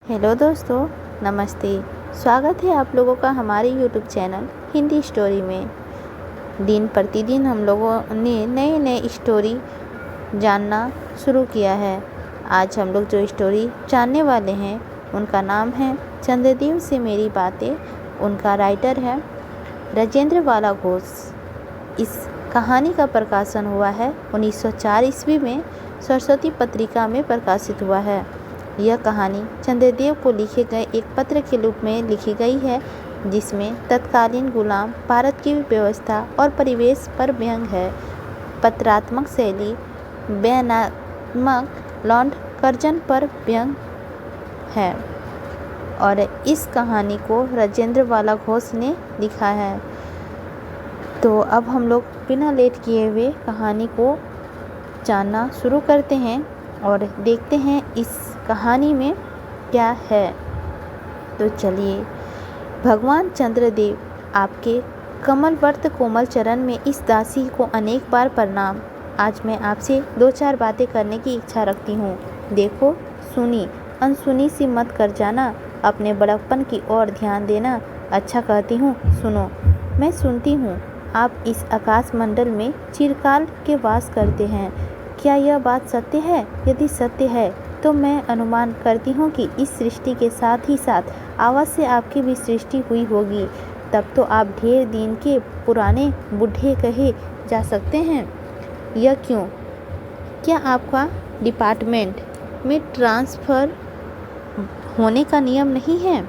Hello दोस्तों, नमस्ते। स्वागत है आप लोगों का हमारे यूट्यूब चैनल हिंदी स्टोरी में। दिन प्रतिदिन हम लोगों ने नए नए स्टोरी जानना शुरू किया है। आज हम लोग जो स्टोरी जानने वाले हैं उनका नाम है चंद्रदेव से मेरी बातें। उनका राइटर है राजेंद्र वाला घोष। इस कहानी का प्रकाशन हुआ है 1904 ईस्वी में सरस्वती पत्रिका में प्रकाशित हुआ है। यह कहानी चंद्रदेव को लिखे गए एक पत्र के रूप में लिखी गई है, जिसमें तत्कालीन गुलाम भारत की व्यवस्था और परिवेश पर व्यंग है। पत्रात्मक शैली बयानात्मक लॉन्ड कर्जन पर व्यंग है और इस कहानी को राजेंद्र वाला घोष ने लिखा है। तो अब हम लोग बिना लेट किए हुए कहानी को जानना शुरू करते हैं और देखते हैं इस कहानी में क्या है। तो चलिए। भगवान चंद्रदेव, आपके कमलवर्त कोमल चरण में इस दासी को अनेक बार प्रणाम। आज मैं आपसे 2-4 बातें करने की इच्छा रखती हूँ। देखो, सुनी अनसुनी सी मत कर जाना। अपने बड़प्पन की ओर ध्यान देना। अच्छा कहती हूँ, सुनो। मैं सुनती हूँ आप इस आकाश मंडल में चिरकाल के वास करते हैं। क्या यह बात सत्य है? यदि सत्य है तो मैं अनुमान करती हूँ कि इस सृष्टि के साथ ही साथ आवाज़ से आपकी भी सृष्टि हुई होगी। तब तो आप ढेर दिन के पुराने बूढ़े कहे जा सकते हैं। यह क्यों? क्या आपका डिपार्टमेंट में ट्रांसफ़र होने का नियम नहीं है?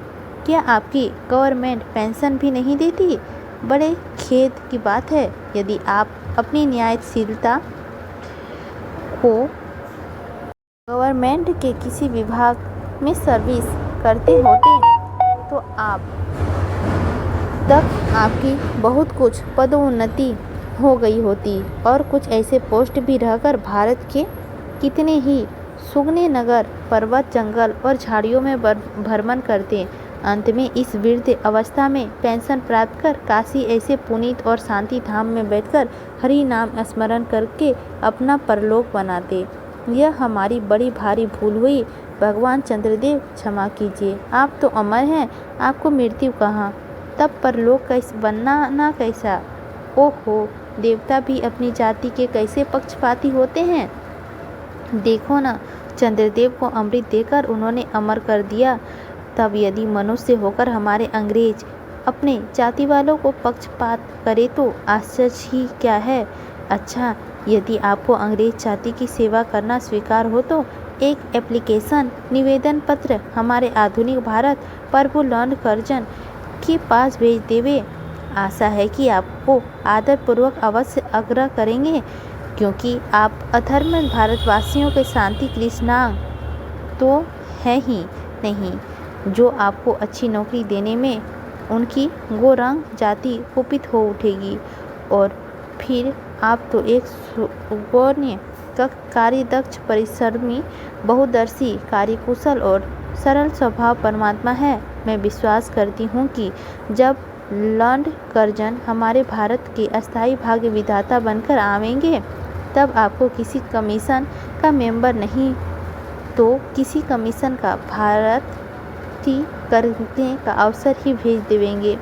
क्या आपकी गवर्नमेंट पेंशन भी नहीं देती? बड़े खेद की बात है। यदि आप अपनी न्यायशीलता को गवर्नमेंट के किसी विभाग में सर्विस करते होते तो अब तक आपकी बहुत कुछ पदोन्नति हो गई होती और कुछ ऐसे पोस्ट भी रहकर भारत के कितने ही सुगने नगर, पर्वत, जंगल और झाड़ियों में भ्रमण करते। अंत में इस वृद्ध अवस्था में पेंशन प्राप्त कर काशी ऐसे पुनीत और शांति धाम में बैठकर हरि नाम स्मरण करके अपना परलोक बनाते। यह हमारी बड़ी भारी भूल हुई। भगवान चंद्रदेव, क्षमा कीजिए। आप तो अमर हैं, आपको मृत्यु कहाँ? तब परलोक कैसे बनना ना कैसा? ओहो, देवता भी अपनी जाति के कैसे पक्षपाती होते हैं। देखो ना, चंद्रदेव को अमृत देकर उन्होंने अमर कर दिया। तब यदि मनुष्य होकर हमारे अंग्रेज अपने जाति वालों को पक्षपात करे तो आश्चर्य ही क्या है। अच्छा, यदि आपको अंग्रेज जाति की सेवा करना स्वीकार हो तो एक एप्लीकेशन, निवेदन पत्र हमारे आधुनिक भारत प्रभु लॉर्ड कर्जन के पास भेज देवे। आशा है कि आपको आदरपूर्वक अवश्य आग्रह करेंगे, क्योंकि आप अधर्म भारतवासियों के शांति कृष्णांग तो है ही नहीं, जो आपको अच्छी नौकरी देने में उनकी गोरंग जाति कुपित हो उठेगी। और फिर आप तो एक सुगण्य कार्यदक्ष, परिश्रमी, बहुदर्शी, कार्यकुशल और सरल स्वभाव परमात्मा है। मैं विश्वास करती हूँ कि जब लॉर्ड कर्जन हमारे भारत के अस्थायी भाग्य विधाता बनकर आवेंगे, तब आपको किसी कमीशन का मेंबर नहीं तो किसी कमीशन का भारत करने का अवसर ही भेज देंगे,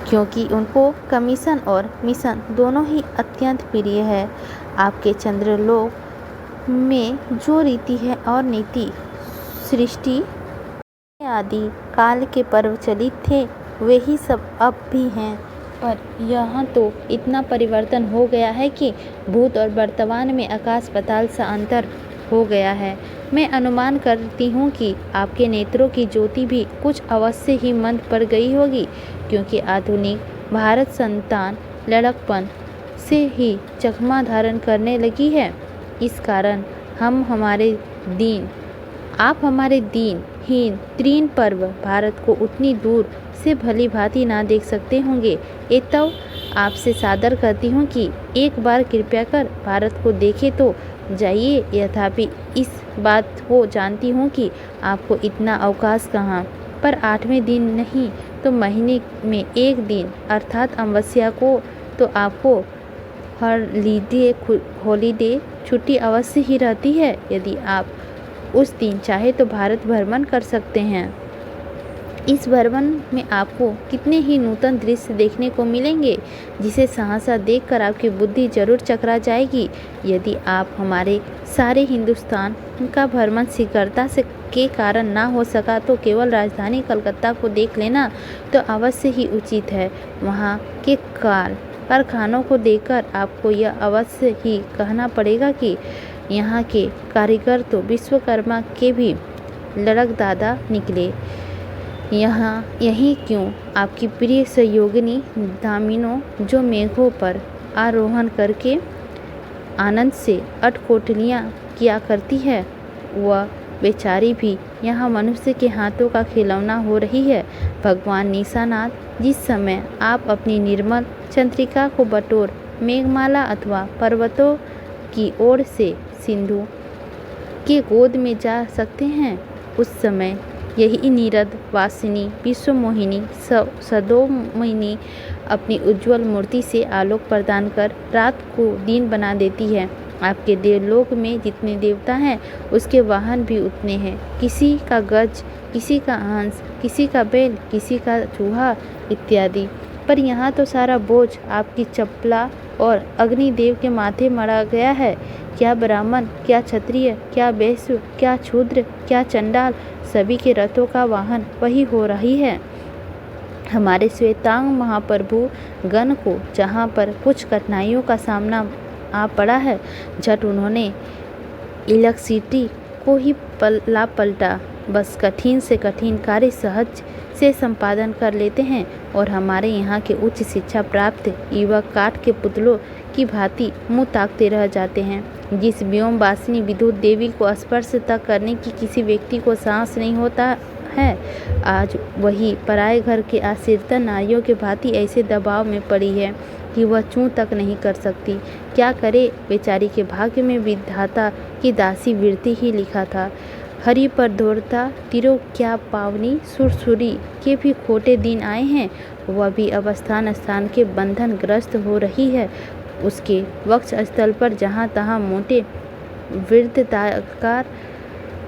क्योंकि उनको कमीशन और मिशन दोनों ही अत्यंत प्रिय है। आपके चंद्रलोक में जो रीति है और नीति सृष्टि आदि काल के पर्व चलित थे, वे ही सब अब भी हैं। पर यहाँ तो इतना परिवर्तन हो गया है कि भूत और वर्तमान में आकाश पाताल सा अंतर हो गया है। मैं अनुमान करती हूँ कि आपके नेत्रों की ज्योति भी कुछ अवश्य ही मंद पड़ गई होगी, क्योंकि आधुनिक भारत संतान लड़कपन से ही चकमा धारण करने लगी है। इस कारण आप हमारे दीनहीन तीन पर्व भारत को उतनी दूर से भली भांति ना देख सकते होंगे। एतव आपसे सादर करती हूँ कि एक बार कृपया कर भारत को देखे तो जाइए। यथापि इस बात को जानती हूँ कि आपको इतना अवकाश कहाँ पर 8वें दिन नहीं तो महीने में एक दिन अर्थात अमावस्या को तो आपको हॉलीडे छुट्टी अवश्य ही रहती है। यदि आप उस दिन चाहे तो भारत भ्रमण कर सकते हैं। इस भ्रमण में आपको कितने ही नूतन दृश्य देखने को मिलेंगे, जिसे सहसा देखकर आपकी बुद्धि जरूर चकरा जाएगी। यदि आप हमारे सारे हिंदुस्तान का भ्रमण शीघ्रता से के कारण ना हो सका तो केवल राजधानी कलकत्ता को देख लेना तो अवश्य ही उचित है। वहाँ के कारखानों को देखकर आपको यह अवश्य ही कहना पड़ेगा कि यहाँ के कारीगर तो विश्वकर्मा के भी लड़कदादा निकले। यही क्यों आपकी प्रिय सहयोगिनी दामिनो, जो मेघों पर आरोहण करके आनंद से अठकोटलियाँ किया करती है, वह बेचारी भी यहाँ मनुष्य के हाथों का खिलौना हो रही है। भगवान निशानाथ, जिस समय आप अपनी निर्मल चंद्रिका को बटोर मेघमाला अथवा पर्वतों की ओर से सिंधु के गोद में जा सकते हैं, उस समय यही नीरद वासिनी विश्वमोहिनी सदोमयिनी अपनी उज्जवल मूर्ति से आलोक प्रदान कर रात को दिन बना देती है। आपके देवलोक में जितने देवता हैं, उसके वाहन भी उतने हैं। किसी का गज, किसी का हंस, किसी का बैल, किसी का चूहा इत्यादि। पर यहाँ तो सारा बोझ आपकी चपला और अग्निदेव के माथे मढ़ा गया है। क्या ब्राह्मण, क्या क्षत्रिय, क्या वैश्य, क्या शूद्र, क्या चंडाल, सभी के रथों का वाहन वही हो रही है। हमारे श्वेतांग महाप्रभु गण को जहाँ पर कुछ कठिनाइयों का सामना आ पड़ा है, झट उन्होंने इलेक्ट्रिसिटी को ही पलटा। बस कठिन से कठिन कार्य सहज से संपादन कर लेते हैं और हमारे यहाँ के उच्च शिक्षा प्राप्त युवक काठ के पुतलों की भांति मुँह ताकते रह जाते हैं। जिस व्योमवासिनी विद्युत देवी को स्पर्श तक करने की किसी व्यक्ति को साहस नहीं होता है, आज वही पराये घर के आश्रित नारियों के भांति ऐसे दबाव में पड़ी है कि वह चूं तक नहीं कर सकती। क्या करे बेचारी के भाग्य में विधाता की दासी वृत्ति ही लिखा था। हरि पर दौड़ता तिरो क्या पावनी सुरसुरी के भी खोटे दिन आए हैं। वह भी अब स्थान के बंधन ग्रस्त हो रही है। उसके वक्ष स्थल पर जहाँ तहाँ मोटे वृत्ताकार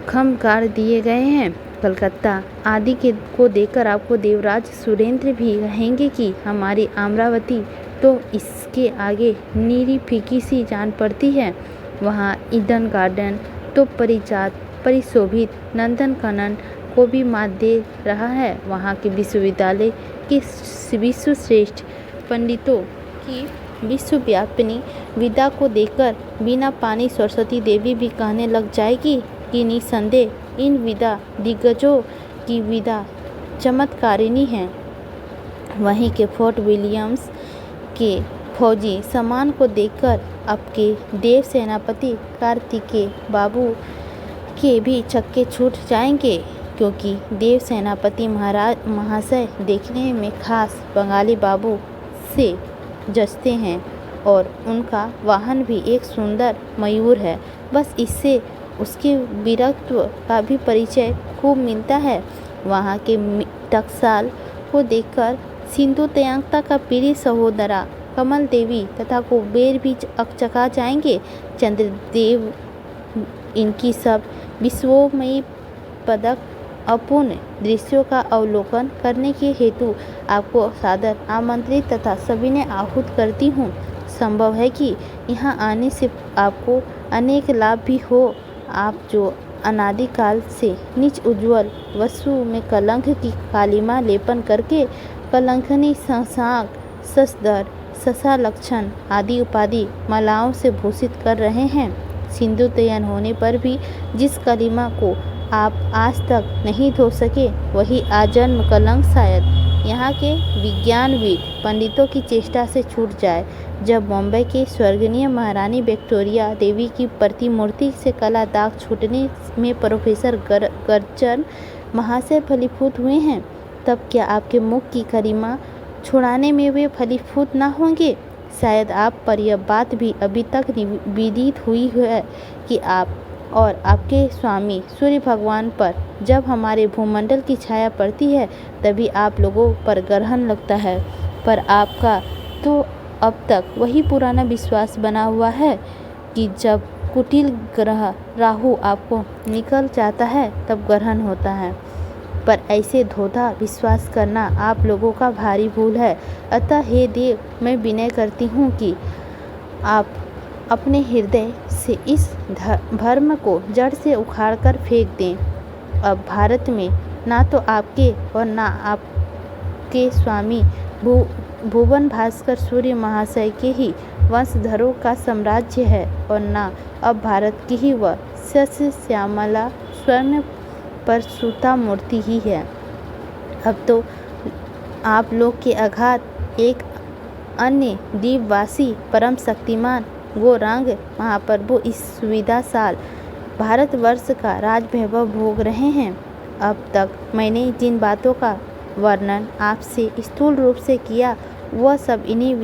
खम गाड़ दिए गए हैं। कलकत्ता आदि के को देखकर आपको देवराज सुरेंद्र भी कहेंगे कि हमारी अमरावती तो इसके आगे नीरी फीकी सी जान पड़ती है। वहाँ ईडन गार्डन तो परिशोभित नंदन कानन को भी मात दे रहा है। वहाँ के विश्वविद्यालय के विश्वश्रेष्ठ पंडितों की विश्वव्यापिनी विदा को देखकर बिना पानी सरस्वती देवी भी कहने लग जाएगी कि निसंदेह इन विदा दिग्गजों की विदा चमत्कारिणी है। वहीं के फोर्ट विलियम्स के फौजी सामान को देखकर आपके देव सेनापति कार्तिकेय बाबू के भी चक्के छूट जाएंगे, क्योंकि देव सेनापति महाशय देखने में खास बंगाली बाबू से जचते हैं और उनका वाहन भी एक सुंदर मयूर है। बस इससे उसके वीरत्व का भी परिचय खूब मिलता है। वहाँ के टकसाल को देखकर सिंधु तयांगता का प्रिय सहोदरा कमल देवी तथा कुबेर भी अकचका जाएंगे। चंद्रदेव इनकी सब विश्वमयी पदक अपूर्ण दृश्यों का अवलोकन करने के हेतु आपको सादर आमंत्रित तथा सविनय आहूत करती हूँ। संभव है कि यहाँ आने से आपको अनेक लाभ भी हो। आप जो अनादिकाल से निज उज्ज्वल वस्तु में कलंक की कालिमा लेपन करके कलंकनी संसाक ससदर ससा लक्षण आदि उपाधि मालाओं से भूषित कर रहे हैं, सिंधु तयन होने पर भी जिस कलिमा को आप आज तक नहीं धो सके, वही आजन्म कलंक शायद यहाँ के विज्ञानविद पंडितों की चेष्टा से छूट जाए। जब बॉम्बे के स्वर्गीय महारानी विक्टोरिया देवी की प्रतिमूर्ति से कला दाग छूटने में प्रोफेसर गर्चन महाशय फलीभूत हुए हैं, तब क्या आपके मुख की गरिमा छुड़ाने में वे फलीभूत न होंगे? शायद आप पर यह बात भी अभी तक विदित हुई है कि आप और आपके स्वामी सूर्य भगवान पर जब हमारे भूमंडल की छाया पड़ती है, तभी आप लोगों पर ग्रहण लगता है। पर आपका तो अब तक वही पुराना विश्वास बना हुआ है कि जब कुटिल ग्रह राहु आपको निकल जाता है तब ग्रहण होता है। पर ऐसे धोधा विश्वास करना आप लोगों का भारी भूल है। अतः हे देव, मैं विनय करती हूँ कि आप अपने हृदय से इस भ्रम को जड़ से उखाड़ कर फेंक दें। अब भारत में ना तो आपके और ना आपके स्वामी भुवन भास्कर सूर्य महाशय के ही वंशधरों का साम्राज्य है और ना अब भारत की ही वह शस्य श्यामला स्वर्ण पर सूता मूर्ति ही है। अब तो आप लोग के अघात एक अन्य द्वीपवासी परम शक्तिमान गौरांग महाप्रभु इस सुविधा साल भारतवर्ष का राजवैभव भोग रहे हैं। अब तक मैंने जिन बातों का वर्णन आपसे स्थूल रूप से किया वह सब इन्हीं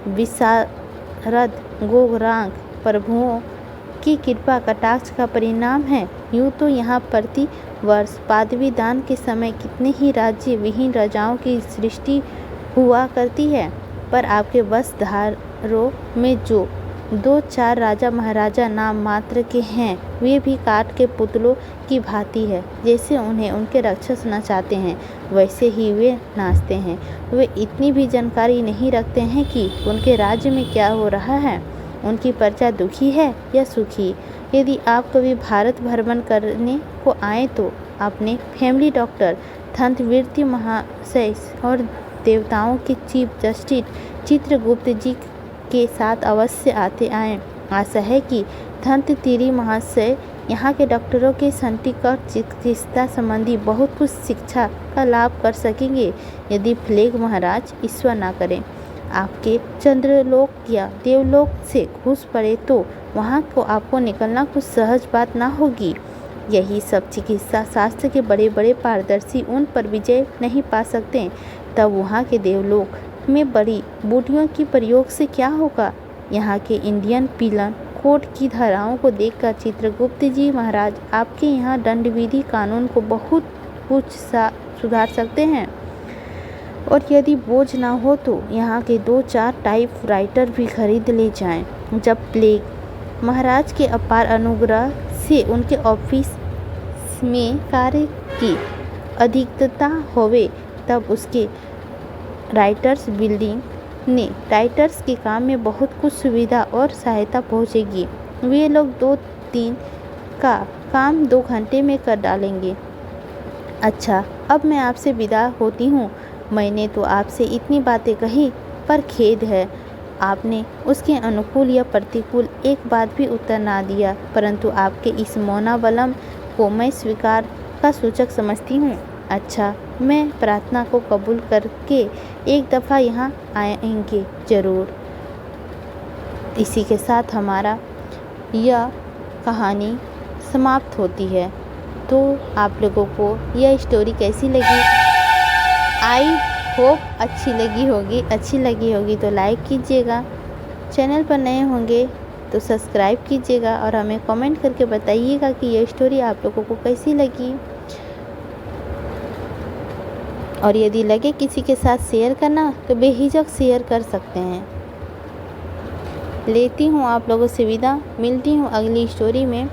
विशारद गौरांग प्रभुओं की कृपा कटाक्ष का परिणाम है। यूँ तो यहाँ प्रति वर्ष पादवी दान के समय कितने ही राज्य विहीन राजाओं की सृष्टि हुआ करती है, पर आपके वंशधारों में जो 2-4 राजा महाराजा नाम मात्र के हैं वे भी काठ के पुतलों की भांति है। जैसे उन्हें उनके रक्षक नचाते हैं वैसे ही वे नाचते हैं। वे इतनी भी जानकारी नहीं रखते हैं कि उनके राज्य में क्या हो रहा है, उनकी प्रजा दुखी है या सुखी। यदि आप कभी भारत भ्रमण करने को आए तो अपने फैमिली डॉक्टर धंतवीर्ति महाशय और देवताओं के चीफ जस्टिस चित्रगुप्त जी के साथ अवश्य आएं। आशा है कि धंततिरी महाशय यहाँ के डॉक्टरों के सटीक और चिकित्सा संबंधी बहुत कुछ शिक्षा का लाभ कर सकेंगे। यदि प्लेग महाराज ईश्वर ना करें आपके चंद्रलोक या देवलोक से घुस पड़े तो वहाँ को आपको निकलना कुछ सहज बात ना होगी। यही सब चिकित्सा शास्त्र के बड़े बड़े पारदर्शी उन पर विजय नहीं पा सकते, तब वहाँ के देवलोक में बड़ी बूटियों की प्रयोग से क्या होगा। यहाँ के इंडियन पीनल कोड की धाराओं को देखकर चित्रगुप्त जी महाराज आपके यहाँ दंडविधि कानून को बहुत कुछ सुधार सकते हैं। और यदि बोझ ना हो तो यहाँ के 2-4 टाइप राइटर भी खरीद ले जाएं। जब प्लेग महाराज के अपार अनुग्रह से उनके ऑफिस में कार्य की अधिकता होवे तब उसके राइटर्स बिल्डिंग ने राइटर्स के काम में बहुत कुछ सुविधा और सहायता पहुंचेगी। वे लोग 2-3 का काम 2 घंटे में कर डालेंगे। अच्छा, अब मैं आपसे विदा होती हूँ। मैंने तो आपसे इतनी बातें कही, पर खेद है आपने उसके अनुकूल या प्रतिकूल एक बात भी उत्तर ना दिया। परंतु आपके इस मौनावलम को मैं स्वीकार का सूचक समझती हूँ। अच्छा, मैं प्रार्थना को कबूल करके एक दफ़ा यहाँ आएंगे ज़रूर। इसी के साथ हमारा यह कहानी समाप्त होती है। तो आप लोगों को यह स्टोरी कैसी लगी? आई होप अच्छी लगी होगी तो लाइक कीजिएगा। चैनल पर नए होंगे तो सब्सक्राइब कीजिएगा और हमें कमेंट करके बताइएगा कि यह स्टोरी आप लोगों को कैसी लगी। और यदि लगे किसी के साथ शेयर करना तो बेहिचक शेयर कर सकते हैं। लेती हूँ आप लोगों से विदा, मिलती हूँ अगली स्टोरी में।